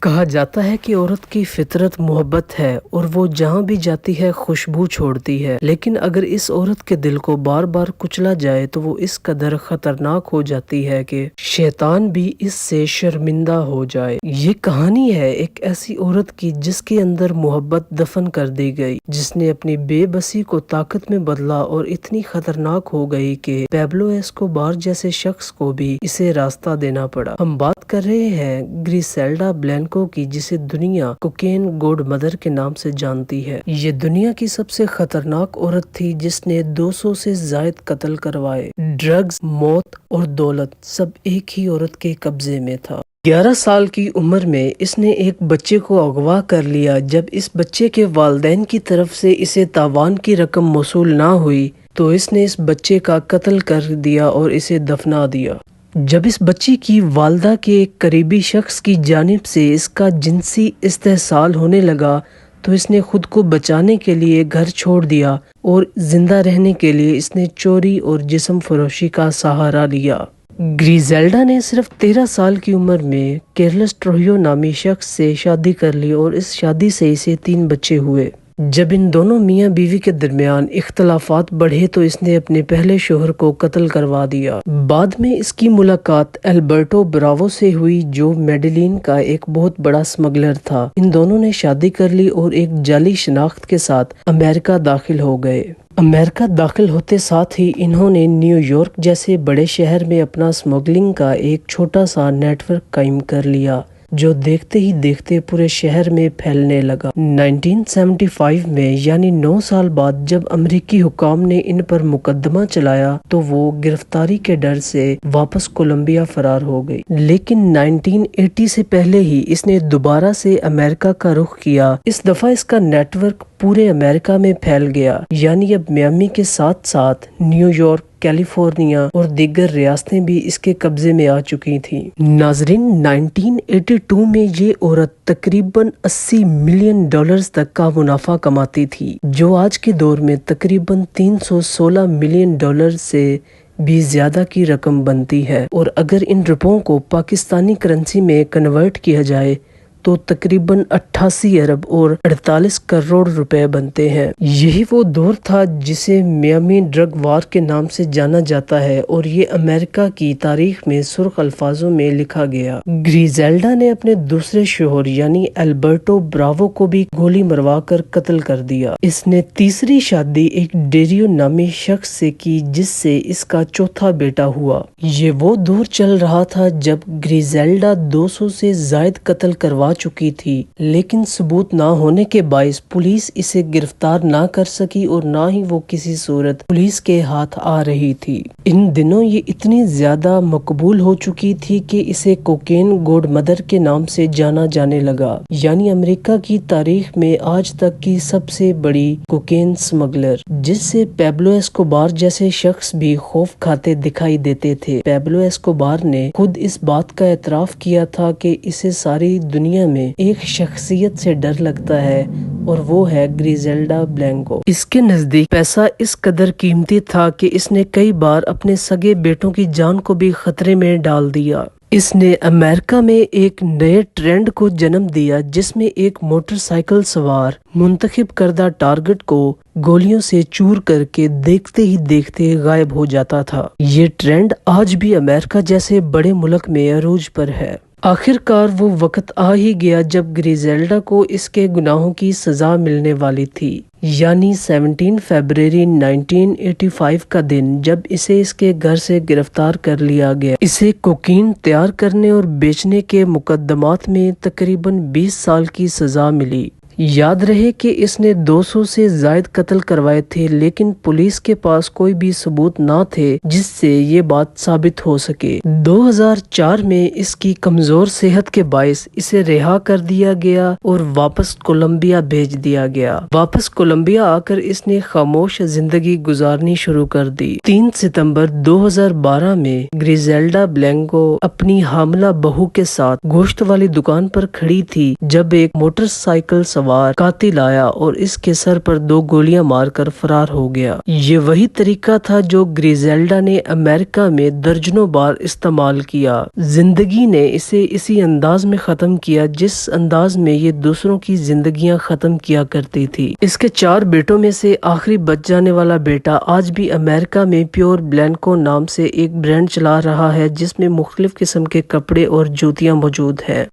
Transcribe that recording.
کہا جاتا ہے کہ عورت کی فطرت محبت ہے اور وہ جہاں بھی جاتی ہے خوشبو چھوڑتی ہے، لیکن اگر اس عورت کے دل کو بار بار کچلا جائے تو وہ اس قدر خطرناک ہو جاتی ہے کہ شیطان بھی اس سے شرمندہ ہو جائے۔ یہ کہانی ہے ایک ایسی عورت کی جس کے اندر محبت دفن کر دی گئی، جس نے اپنی بے بسی کو طاقت میں بدلا اور اتنی خطرناک ہو گئی کہ پیبلو ایسکوبار جیسے شخص کو بھی اسے راستہ دینا پڑا۔ ہم بات کر رہے ہیں گریسیلڈا بلینکو کی، جسے دنیا کوکین گوڈ مدر کے نام سے جانتی ہے۔ یہ دنیا کی سب سے خطرناک عورت تھی جس نے 200 سے زائد قتل کروائے۔ ڈرگز، موت اور دولت سب ایک ہی عورت کے قبضے میں تھا۔ 11 سال کی عمر میں اس نے ایک بچے کو اغوا کر لیا۔ جب اس بچے کے والدین کی طرف سے اسے تاوان کی رقم موصول نہ ہوئی تو اس نے اس بچے کا قتل کر دیا اور اسے دفنا دیا۔ جب اس بچی کی والدہ کے ایک قریبی شخص کی جانب سے اس کا جنسی استحصال ہونے لگا تو اس نے خود کو بچانے کے لیے گھر چھوڑ دیا اور زندہ رہنے کے لیے اس نے چوری اور جسم فروشی کا سہارا لیا۔ گریزیلڈا نے صرف 13 سال کی عمر میں کیرلس ٹروہیو نامی شخص سے شادی کر لی اور اس شادی سے اسے 3 بچے ہوئے۔ جب ان دونوں میاں بیوی کے درمیان اختلافات بڑھے تو اس نے اپنے پہلے شوہر کو قتل کروا دیا۔ بعد میں اس کی ملاقات البرٹو براوو سے ہوئی جو میڈیلین کا ایک بہت بڑا اسمگلر تھا۔ ان دونوں نے شادی کر لی اور ایک جعلی شناخت کے ساتھ امریکہ داخل ہو گئے۔ امریکہ داخل ہوتے ساتھ ہی انہوں نے نیو یارک جیسے بڑے شہر میں اپنا اسمگلنگ کا ایک چھوٹا سا نیٹ ورک قائم کر لیا جو دیکھتے ہی دیکھتے پورے شہر میں پھیلنے لگا۔ 1975 میں یعنی 9 سال بعد جب امریکی حکام نے ان پر مقدمہ چلایا تو وہ گرفتاری کے ڈر سے واپس کولمبیا فرار ہو گئی، لیکن 1980 سے پہلے ہی اس نے دوبارہ سے امریکہ کا رخ کیا۔ اس دفعہ اس کا نیٹ ورک پورے امریکہ میں پھیل گیا، یعنی اب میامی کے ساتھ ساتھ نیو یارک، کیلیفورنیا اور دیگر ریاستیں بھی اس کے قبضے میں آ چکی تھیں۔ ناظرین، 1982 میں یہ عورت تقریباً $80 ملین تک کا منافع کماتی تھی، جو آج کے دور میں تقریباً $316 ملین سے بھی زیادہ کی رقم بنتی ہے، اور اگر ان روپوں کو پاکستانی کرنسی میں کنورٹ کیا جائے تو تقریباً 88 ارب اور 48 کروڑ روپے بنتے ہیں۔ یہی وہ دور تھا جسے میامی ڈرگ وار کے نام سے جانا جاتا ہے اور یہ امریکہ کی تاریخ میں سرخ الفاظوں میں لکھا گیا۔ گریزیلڈا نے اپنے دوسرے شوہر یعنی البرٹو براوو کو بھی گولی مروا کر قتل کر دیا۔ اس نے تیسری شادی ایک ڈیریو نامی شخص سے کی جس سے اس کا چوتھا بیٹا ہوا۔ یہ وہ دور چل رہا تھا جب گریزیلڈا 200 سے زائد قتل کروا چکی تھی، لیکن ثبوت نہ ہونے کے باعث پولیس اسے گرفتار نہ کر سکی اور نہ ہی وہ کسی صورت پولیس کے ہاتھ آ رہی تھی۔ ان دنوں یہ اتنی زیادہ مقبول ہو چکی تھی کہ اسے کوکین گوڈ مدر کے نام سے جانا جانے لگا، یعنی امریکہ کی تاریخ میں آج تک کی سب سے بڑی کوکین اسمگلر، جس سے پیبلو ایسکوبار جیسے شخص بھی خوف کھاتے دکھائی دیتے تھے۔ پیبلو ایسکوبار نے خود اس بات کا اعتراف کیا تھا کہ اسے ساری دنیا میں ایک شخصیت سے ڈر لگتا ہے اور وہ ہے گریزیلڈا بلینکو۔ اس کے نزدیک پیسہ اس قدر قیمتی تھا کہ اس نے کئی بار اپنے سگے بیٹوں کی جان کو بھی خطرے میں ڈال دیا۔ اس نے امریکہ میں ایک نئے ٹرینڈ کو جنم دیا جس میں ایک موٹر سائیکل سوار منتخب کردہ ٹارگٹ کو گولیوں سے چور کر کے دیکھتے ہی دیکھتے غائب ہو جاتا تھا۔ یہ ٹرینڈ آج بھی امریکہ جیسے بڑے ملک میں عروج پر ہے۔ آخر کار وہ وقت آ ہی گیا جب گریزیلڈا کو اس کے گناہوں کی سزا ملنے والی تھی، یعنی 17 فروری 1985 کا دن جب اسے اس کے گھر سے گرفتار کر لیا گیا۔ اسے کوکین تیار کرنے اور بیچنے کے مقدمات میں تقریباً 20 سال کی سزا ملی۔ یاد رہے کہ اس نے 200 سے زائد قتل کروائے تھے، لیکن پولیس کے پاس کوئی بھی ثبوت نہ تھے جس سے یہ بات ثابت ہو سکے۔ 2004 میں اس کی کمزور صحت کے باعث اسے رہا کر دیا گیا اور واپس کولمبیا بھیج دیا گیا۔ واپس کولمبیا آ کر اس نے خاموش زندگی گزارنی شروع کر دی۔ 3 ستمبر 2012 میں گریزیلڈا بلینکو اپنی حاملہ بہو کے ساتھ گوشت والی دکان پر کھڑی تھی جب ایک موٹر سائیکل سوار سوار قاتل آیا اور اس کے سر پر 2 گولیاں مار کر فرار ہو گیا۔ یہ وہی طریقہ تھا جو گریزیلڈا نے امریکہ میں درجنوں بار استعمال کیا۔ زندگی نے اسے اسی انداز میں ختم کیا جس انداز میں یہ دوسروں کی زندگیاں ختم کیا کرتی تھی۔ اس کے 4 بیٹوں میں سے آخری بچ جانے والا بیٹا آج بھی امریکہ میں پیور بلینکو نام سے ایک برانڈ چلا رہا ہے جس میں مختلف قسم کے کپڑے اور جوتیاں موجود ہیں۔